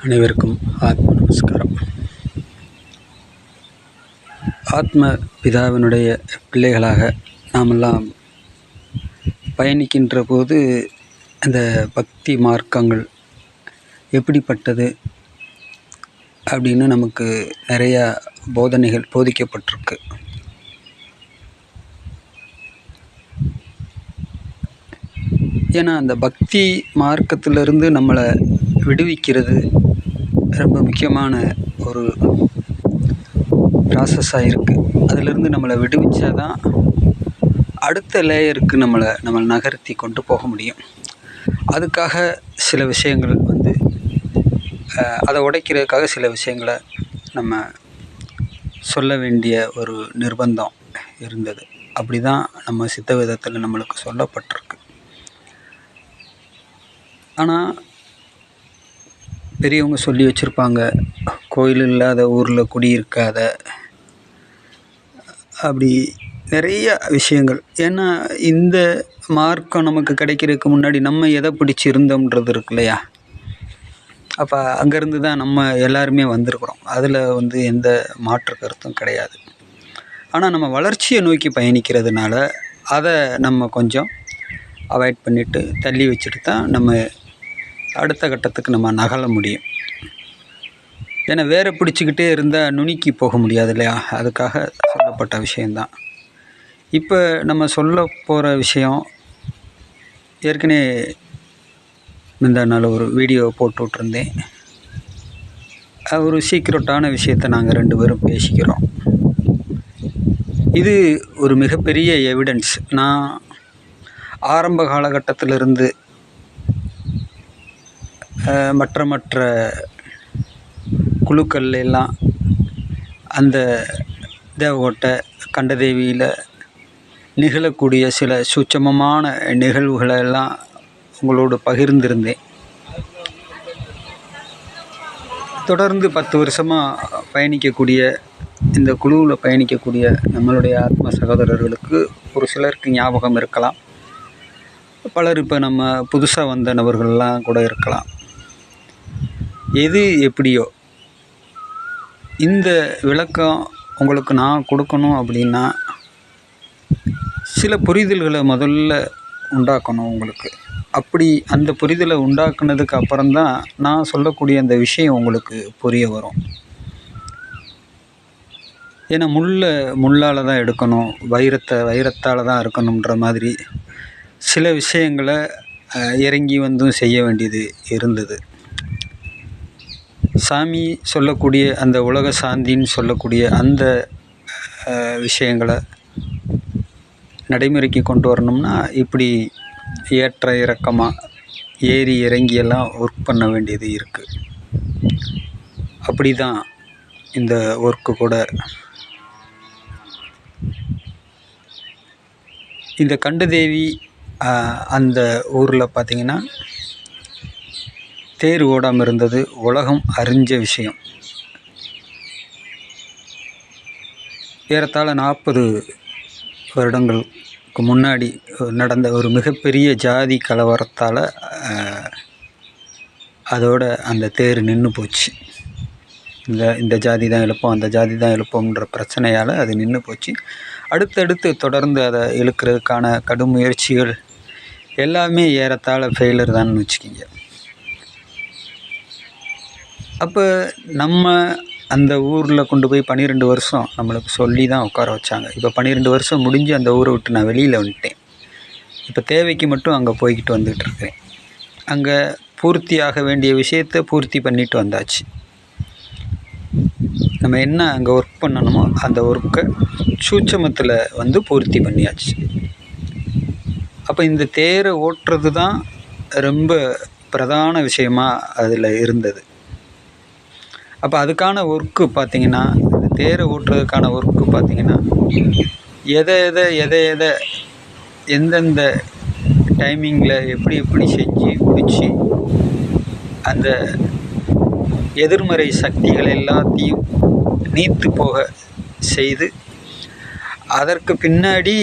அனைவருக்கும் ஆத்ம நமஸ்காரம். ஆத்ம பிதாவினுடைய பிள்ளைகளாக நாமெல்லாம் பயணிக்கின்ற போது அந்த பக்தி மார்க்கங்கள் எப்படிப்பட்டது அப்படின்னு நமக்கு நிறையா போதனைகள் போதிக்கப்பட்டிருக்கு. ஏன்னா அந்த பக்தி மார்க்கத்திலிருந்து நம்மளை விடுவிக்கிறது ரொம்ப முக்கியமான ஒரு ப்ராசஸாக இருக்குது. அதிலிருந்து நம்மளை விடுவிச்சாதான் அடுத்த லேயருக்கு நம்மளை நகர்த்தி கொண்டு போக முடியும். அதுக்காக சில விஷயங்கள் அதை உடைக்கிறதுக்காக சில விஷயங்களை நம்ம சொல்ல வேண்டிய ஒரு நிர்பந்தம் இருந்தது. அப்படி தான் நம்ம சித்த விதத்தில் நம்மளுக்கு சொல்லப்பட்டிருக்கு. ஆனால் பெரியவங்க சொல்லி வச்சுருப்பாங்க, கோயில் இல்லாத ஊரில் குடியிருக்காத, அப்படி நிறைய விஷயங்கள். ஏன்னா இந்த மார்க்கம் நமக்கு கிடைக்கிறதுக்கு முன்னாடி நம்ம எதை பிடிச்சி இருந்தோம்ன்றது இருக்கு இல்லையா? அப்போ அங்கேருந்து தான் நம்ம எல்லாருமே வந்திருக்கிறோம். அதில் எந்த மாற்று கருத்தும் கிடையாது. ஆனால் நம்ம வளர்ச்சியை நோக்கி பயணிக்கிறதுனால அதை நம்ம கொஞ்சம் அவாய்ட் பண்ணிவிட்டு தள்ளி வச்சுட்டு தான் நம்ம அடுத்த கட்டத்துக்கு நம்ம நகல முடியும். ஏன்னா வேற பிடிச்சிக்கிட்டே இருந்தால் நுணுக்கி போக முடியாது இல்லையா? அதுக்காக சொல்லப்பட்ட விஷயந்தான். இப்போ நம்ம சொல்ல போகிற விஷயம் ஏற்கனவே இந்த நாள் ஒரு வீடியோ போட்டு விட்ருந்தேன். ஒரு சீக்ரெட்டான விஷயத்தை நாங்கள் 2 பேரும் பேசிக்கிறோம். இது ஒரு மிகப்பெரிய எவிடன்ஸ். நான் ஆரம்ப காலகட்டத்திலிருந்து மற்ற குழுக்கள் எல்லாம் அந்த தேவகோட்டை கண்டதேவியில் நிகழக்கூடிய சில சூட்சமமான நிகழ்வுகளை எல்லாம் உங்களோடு பகிர்ந்திருந்தேன். தொடர்ந்து 10 வருஷமாக பயணிக்கக்கூடிய இந்த குழுவில் பயணிக்கக்கூடிய நம்மளுடைய ஆத்ம சகோதரர்களுக்கு ஒரு சிலருக்கு ஞாபகம் இருக்கலாம். பலர் இப்போ நம்ம புதுசாக வந்த நபர்கள்லாம் கூட இருக்கலாம். எது எப்படியோ இந்த விளக்கம் உங்களுக்கு நான் கொடுக்கணும் அப்படின்னா சில புரிதல்களை முதல்ல உண்டாக்கணும் உங்களுக்கு. அப்படி அந்த புரிதலை உண்டாக்குனதுக்கு அப்புறம்தான் நான் சொல்லக்கூடிய அந்த விஷயம் உங்களுக்கு புரிய வரும். ஏன்னா முள்ளால் தான் எடுக்கணும், வைரத்தால் தான் இருக்கணுன்ற மாதிரி சில விஷயங்களை இறங்கி செய்ய வேண்டியது இருந்தது. சாமி சொல்லக்கூடிய அந்த உலக சாந்தின்னு சொல்லக்கூடிய அந்த விஷயங்களை நடைமுறைக்கு கொண்டு வரணும்னா இப்படி ஏற்ற இறக்கமாக ஏறி இறங்கியெல்லாம் ஒர்க் பண்ண வேண்டியது இருக்குது. அப்படி தான் இந்த ஒர்க்கு கூட. இந்த கண்டதேவி அந்த ஊரில் பார்த்திங்கன்னா தேர் ஓடாமல் இருந்தது உலகம் அறிஞ்ச விஷயம். ஏறத்தாழ 40 வருடங்களுக்கு முன்னாடி நடந்த ஒரு மிகப்பெரிய ஜாதி கலவரத்தால் அதோட அந்த தேர் நின்று போச்சு. இந்த ஜாதி தான் எழுப்போம், அந்த ஜாதி தான் எழுப்போம்ன்ற பிரச்சனையால் அது நின்று போச்சு. அடுத்தடுத்து தொடர்ந்து அதை இழுக்கிறதுக்கான கடும் முயற்சிகள் எல்லாமே ஏறத்தாழ ஃபெயிலர் தான் வச்சுக்கிங்க. அப்போ நம்ம அந்த ஊரில் கொண்டு போய் 12 வருஷம் நம்மளுக்கு சொல்லி தான் உட்கார வச்சாங்க. இப்போ 12 வருஷம் முடிஞ்சு அந்த ஊரை விட்டு நான் வெளியில் வந்துட்டேன். இப்போ தேவைக்கு மட்டும் அங்கே போய்கிட்டு வந்துகிட்டு இருக்கேன். அங்கே பூர்த்தியாக வேண்டிய விஷயத்தை பூர்த்தி பண்ணிட்டு வந்தாச்சு. நம்ம என்ன அங்கே ஒர்க் பண்ணணுமோ அந்த ஒர்க்கை சூட்சமத்தில் பூர்த்தி பண்ணியாச்சு. அப்போ இந்த தேரை ஓட்டுறது தான் ரொம்ப பிரதான விஷயமாக அதில் இருந்தது. அப்போ அதுக்கான ஒர்க்கு பார்த்திங்கன்னா, இந்த தேரை ஓட்டுறதுக்கான ஒர்க்கு பார்த்திங்கன்னா, எதை எந்தெந்த டைமிங்கில் எப்படி செஞ்சு முடித்து அந்த எதிர்மறை சக்திகள் எல்லாத்தையும் நீத்து போக செய்து அதற்கு பின்னாடி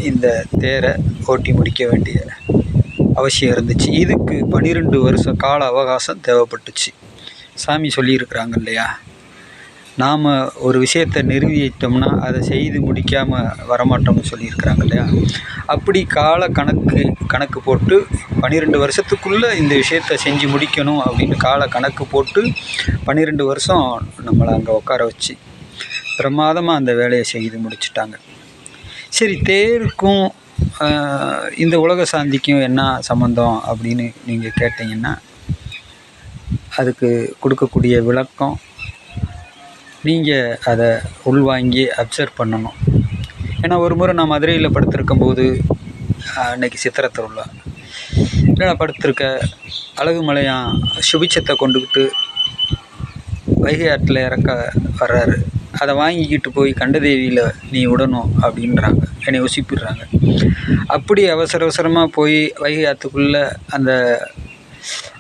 இந்த தேரை ஓட்டி முடிக்க வேண்டிய அவசியம் இருந்துச்சு. இதுக்கு 12 வருஷம் கால அவகாசம் தேவைப்பட்டுச்சு. சாமி சொல்லியிருக்கிறாங்க இல்லையா, நாம் ஒரு விஷயத்தை நிறுவிட்டோம்னா அதை செய்து முடிக்காமல் வரமாட்டோம்னு சொல்லியிருக்கிறாங்க இல்லையா. அப்படி கணக்கு போட்டு 12 வருஷத்துக்குள்ளே இந்த விஷயத்தை செஞ்சு முடிக்கணும் அப்படின்னு கணக்கு போட்டு 12 வருஷம் நம்மளை அங்கே உட்கார வச்சு பிரமாதமாக அந்த வேலையை செய்து முடிச்சுட்டாங்க. சரி, தேருக்கும் இந்த உலக சாந்திக்கும் என்ன சம்மந்தம் அப்படின்னு நீங்கள் கேட்டிங்கன்னா, அதுக்கு கொடுக்கக்கூடிய விளக்கம் நீங்கள் அதை உள்வாங்கி அப்சர்வ் பண்ணணும். ஏன்னா ஒரு முறை நான் மதுரையில் படுத்திருக்கும் போது, அன்றைக்கி சித்திரை திருவிழா, நான் படுத்திருக்க அழகுமலையான் சுபிச்சத்தை கொண்டுக்கிட்டு வைகை ஆற்றில் இறக்க வர்றாரு. அதை வாங்கிக்கிட்டு போய் கண்டதேவியில் நீ விடணும் அப்படின்றாங்க, என்னை யோசிப்பிடுறாங்க. அப்படி அவசரமாக போய் வைகை ஆற்றுக்குள்ளே அந்த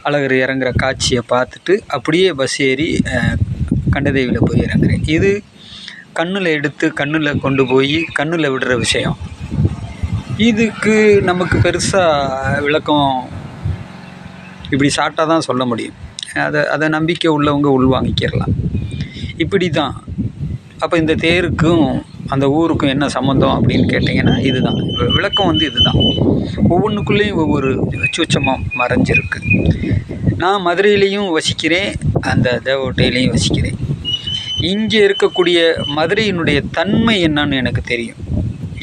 அழகர் இறங்குற காட்சியை பார்த்துட்டு அப்படியே பஸ் ஏறி கண்டதேவியில் போய் இறங்குறேன். இது கண்ணில் எடுத்து கண்ணில் கொண்டு போய் கண்ணில் விடுற விஷயம். இதுக்கு நமக்கு பெருசாக விளக்கம் இப்படி ஷார்ட்டாக தான் சொல்ல முடியும். அதை நம்பிக்கை உள்ளவங்க உள்வாங்கிக்கிறலாம். இப்படி தான். அப்போ இந்த தேருக்கும் அந்த ஊருக்கும் என்ன சம்மந்தம் அப்படின்னு கேட்டிங்கன்னா, இதுதான் விளக்கம். இதுதான். ஒவ்வொன்றுக்குள்ளேயும் ஒவ்வொரு சூட்சமாக மறைஞ்சிருக்கு. நான் மதுரையிலையும் வசிக்கிறேன், அந்த தேவகோட்டையிலையும் வசிக்கிறேன். இங்கே இருக்கக்கூடிய மதுரையினுடைய தன்மை என்னன்னு எனக்கு தெரியும்.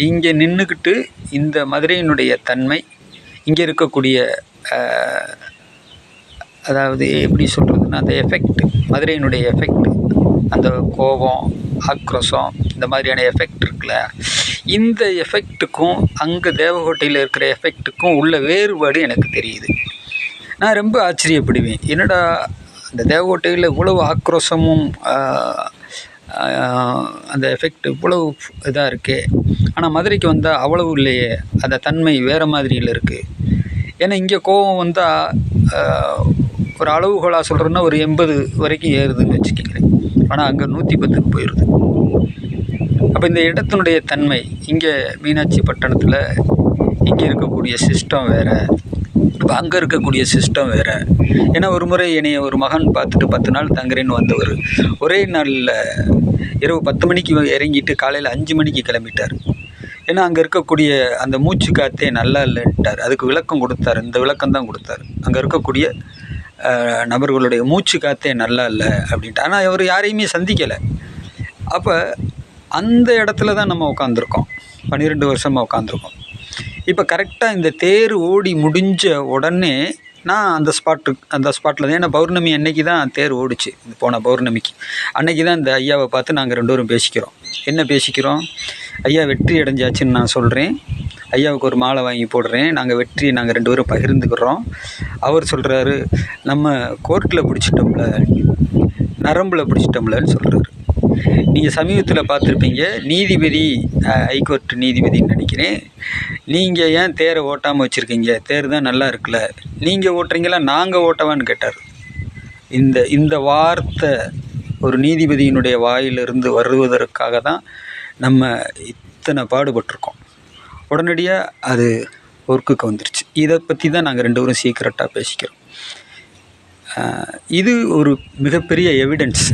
இங்கே நின்றுக்கிட்டு இந்த மதுரையினுடைய தன்மை, இங்கே இருக்கக்கூடிய அதாவது எப்படி சொல்கிறதுன்னா, அந்த எஃபெக்ட், மதுரையினுடைய எஃபெக்ட், அந்த கோபம், ஆக்ரோஷம், இந்த மாதிரியான எஃபெக்ட் இருக்குல்ல, இந்த எஃபெக்ட்டுக்கும் அங்கே தேவகோட்டையில் இருக்கிற எஃபெக்ட்டுக்கும் உள்ள வேறுபாடு எனக்கு தெரியுது. நான் ரொம்ப ஆச்சரியப்படுவேன். என்னடா அந்த தேவகோட்டையில் இவ்வளவு ஆக்ரோஷமும் அந்த எஃபெக்ட் இவ்வளவு இதாக இருக்கே, ஆனால் மதுரைக்கு வந்தால் அவ்வளவு இல்லையே, அந்த தன்மை வேறு மாதிரியில் இருக்குது. ஏன்னா இங்கே கோபம் வந்தால் ஒரு அளவுகோலாக சொல்கிறோன்னா ஒரு 80 வரைக்கும் ஏறுதுன்னு வச்சுக்கிங்களேன். ஆனால் அங்கே 110க்கு போயிடுது. அப்போ இந்த இடத்தினுடைய தன்மை, இங்கே மீனாட்சி பட்டணத்தில் இங்கே இருக்கக்கூடிய சிஸ்டம் வேறு, இப்போ அங்கே இருக்கக்கூடிய சிஸ்டம் வேறு. ஏன்னா ஒரு முறை என்னைய ஒரு மகன் பார்த்துட்டு 10 நாள் தங்குறேன்னு வந்தவர் ஒரே நாளில் இரவு 10 மணிக்கு இறங்கிட்டு காலையில் 5 மணிக்கு கிளம்பிட்டார். ஏன்னா அங்கே இருக்கக்கூடிய அந்த மூச்சு காற்றே நல்லா இல்லைன்ட்டார். அதுக்கு விளக்கம் கொடுத்தார். இந்த விளக்கம் தான் கொடுத்தார். அங்கே இருக்கக்கூடிய நபர்களுடைய மூச்சு காற்றே நல்லா இல்லை அப்படின்ட்டு. ஆனால் அவர் யாரையுமே சந்திக்கலை. அப்போ அந்த இடத்துல தான் நம்ம உட்காந்துருக்கோம், 12 வருஷமாக உட்காந்துருக்கோம். இப்போ கரெக்டாக இந்த தேர் ஓடி முடிஞ்ச உடனே நான் அந்த ஸ்பாட்டில் தான். ஏன்னா பௌர்ணமி அன்னைக்கு தான் தேர் ஓடிச்சு, போன பௌர்ணமிக்கு அன்னைக்கு தான் இந்த ஐயாவை பார்த்து நாங்கள் 2 பேரும் பேசிக்கிறோம். என்ன பேசிக்கிறோம்? ஐயா வெற்றி அடைஞ்சாச்சுன்னு நான் சொல்கிறேன், ஐயாவுக்கு ஒரு மாலை வாங்கி போடுறேன், நாங்கள் 2 பேரும் பகிர்ந்துக்கிறோம். அவர் சொல்கிறாரு, நம்ம கோர்ட்டில் பிடிச்சிட்டோம்ல, நரம்பில் பிடிச்சிட்டோம்லன்னு சொல்கிறாரு. நீங்கள் சமீபத்தில் பார்த்துருப்பீங்க, நீதிபதி, ஹைகோர்ட் நீதிபதின்னு நினைக்கிறேன், நீங்கள் ஏன் தேரை ஓட்டாமல் வச்சுருக்கீங்க, தேர் தான் நல்லா இருக்குல்ல, நீங்கள் ஓட்டுறீங்களா நாங்கள் ஓட்டவான்னு கேட்டார். இந்த வார்த்தை ஒரு நீதிபதியினுடைய வாயிலிருந்து வருவதற்காக தான் நம்ம இத்தனை பாடுபட்டிருக்கோம். உடனடியாக அது ஒர்க்குக்கு வந்துருச்சு. இதை பற்றி தான் நாங்கள் 2 பேரும் சீக்கிரட்டாக பேசிக்கிறோம். இது ஒரு மிகப்பெரிய எவிடன்ஸ்.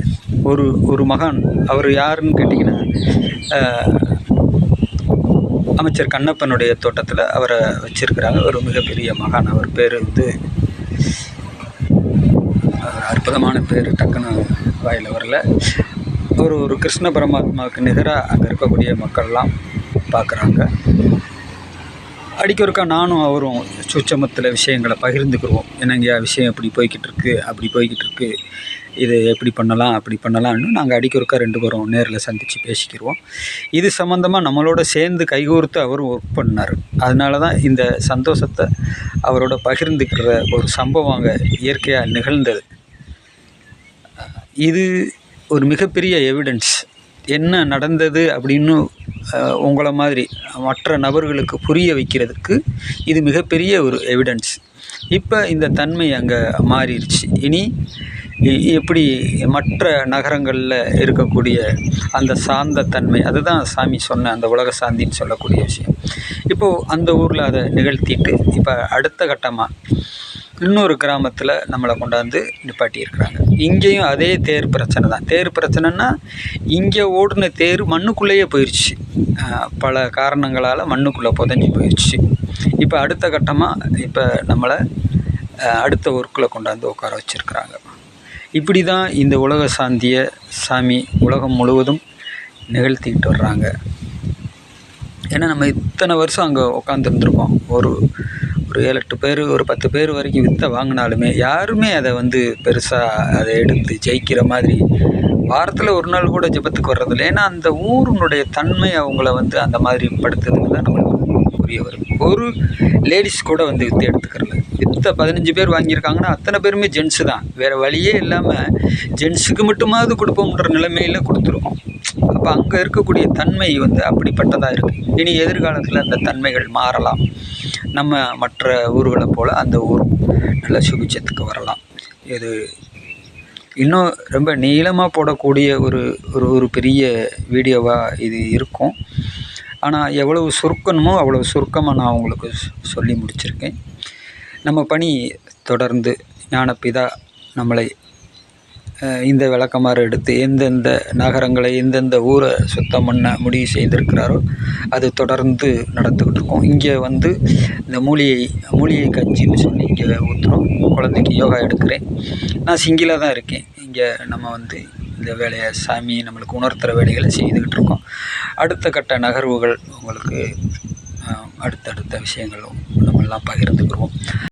ஒரு மகான், அவர் யாருன்னு கேட்டிங்கன்னா, அமைச்சர் கண்ணப்பனுடைய தோட்டத்தில் அவரை வச்சுருக்கிறாங்க. ஒரு மிகப்பெரிய மகான். அவர் பேர் அற்புதமான பேர், டக்குன்னு வாயில் வரல. ஒரு கிருஷ்ண பரமாத்மாவுக்கு நிகராக அங்கே இருக்கக்கூடிய மக்கள்லாம் பார்க்குறாங்க. அடிக்கொருக்கா நானும் அவரும் சூட்சமத்தில் விஷயங்களை பகிர்ந்துக்குருவோம். என்னங்கய்யா விஷயம் இப்படி போய்கிட்டு இருக்கு, அப்படி போய்கிட்டு இருக்கு, இது எப்படி பண்ணலாம், அப்படி பண்ணலாம்னு நாங்கள் அடிக்கொருக்கா 2 பேரும் நேரில் சந்தித்து பேசிக்கிடுவோம். இது சம்மந்தமாக நம்மளோட சேர்ந்து கைகோர்த்து அவரும் ஒர்க் பண்ணார். அதனால தான் இந்த சந்தோஷத்தை அவரோட பகிர்ந்துக்கிற ஒரு சம்பவம் அங்கே இயற்கையாக நிகழ்ந்தது. இது ஒரு மிகப்பெரிய எவிடன்ஸ். என்ன நடந்தது அப்படின்னு உங்களை மாதிரி மற்ற நபர்களுக்கு புரிய வைக்கிறதுக்கு இது மிகப்பெரிய ஒரு எவிடன்ஸ். இப்போ இந்த தன்மை அங்கே மாறிடுச்சு. இனி எப்படி மற்ற நகரங்களில் இருக்கக்கூடிய அந்த சாந்த தன்மை, அதுதான் சாமி சொன்ன அந்த உலக சாந்தின்னு சொல்லக்கூடிய விஷயம். இப்போது அந்த ஊரில் அதை நிகழ்த்திட்டு இப்போ அடுத்த கட்டமாக இன்னொரு கிராமத்தில் நம்மளை கொண்டாந்து நிப்பாட்டியிருக்கிறாங்க. இங்கேயும் அதே தேர் பிரச்சனை தான். தேர் பிரச்சனைன்னா இங்கே ஓடின தேர் மண்ணுக்குள்ளேயே போயிடுச்சு. பல காரணங்களால் மண்ணுக்குள்ளே புதைஞ்சி போயிடுச்சு. இப்போ அடுத்த கட்டமாக இப்போ நம்மளை அடுத்த ஊருக்குள்ளே கொண்டாந்து உட்கார வச்சுருக்குறாங்க. இப்படி தான் இந்த உலக சாந்தியை சாமி உலகம் முழுவதும் நிகழ்த்திக்கிட்டு வர்றாங்க. ஏன்னா நம்ம இத்தனை வருஷம் அங்கே உட்காந்துருந்துருக்கோம். ஒரு 7-8 பேர், ஒரு 10 பேர் வரைக்கும் வித்தை வாங்கினாலுமே யாருமே அதை பெருசாக அதை எடுத்து ஜெயிக்கிற மாதிரி வாரத்தில் ஒரு நாள் கூட ஜெபத்துக்கு வர்றதில்லை. ஏன்னா அந்த ஊரினுடைய தன்மை அவங்கள அந்த மாதிரி படுத்துறதுக்கு தான் நம்மளுக்கு புரிய வரும். ஒரு லேடிஸ் கூட வித்தை எடுத்துக்கிறல. வித்தை 15 பேர் வாங்கியிருக்காங்கன்னா அத்தனை பேருமே ஜென்ஸு தான். வேறு வழியே இல்லாமல் ஜென்ஸுக்கு மட்டுமாவது கொடுப்போம்ன்ற நிலைமையில் கொடுத்துருக்கோம். அப்போ அங்கே இருக்கக்கூடிய தன்மை அப்படிப்பட்டதாக இருக்குது. இனி எதிர்காலத்தில் அந்த தன்மைகள் மாறலாம். நம்ம மற்ற ஊர்களை போல் அந்த ஊரும் நல்ல சுபிட்சத்துக்கு வரலாம். இது இன்னும் ரொம்ப நீளமாக போடக்கூடிய ஒரு பெரிய வீடியோவாக இது இருக்கும். ஆனால் எவ்வளவு சுருக்கணுமோ அவ்வளவு சுருக்கமாக நான் உங்களுக்கு சொல்லி முடிச்சிருக்கேன். நம்ம பணி தொடர்ந்து ஞானப்பிதா நம்மளை இந்த விளக்கமாறு எடுத்து எந்தெந்த நகரங்களை எந்தெந்த ஊரை சுத்தம் பண்ண முடிவு செய்திருக்கிறாரோ அது தொடர்ந்து நடந்துக்கிட்டு இருக்கோம். இங்கே இந்த மூலிகை கஞ்சின்னு சொல்லி இங்கே ஊற்றுறோம். குழந்தைக்கு யோகா எடுக்கிறேன். நான் சிங்கிளாக தான் இருக்கேன். இங்கே நம்ம இந்த வேலையை சாமி நம்மளுக்கு உணர்த்துகிற வேலைகளை செய்துக்கிட்டு இருக்கோம். அடுத்த கட்ட நகர்வுகள் உங்களுக்கு அடுத்தடுத்த விஷயங்களும் நம்மெல்லாம் பகிர்ந்துக்கிறோம்.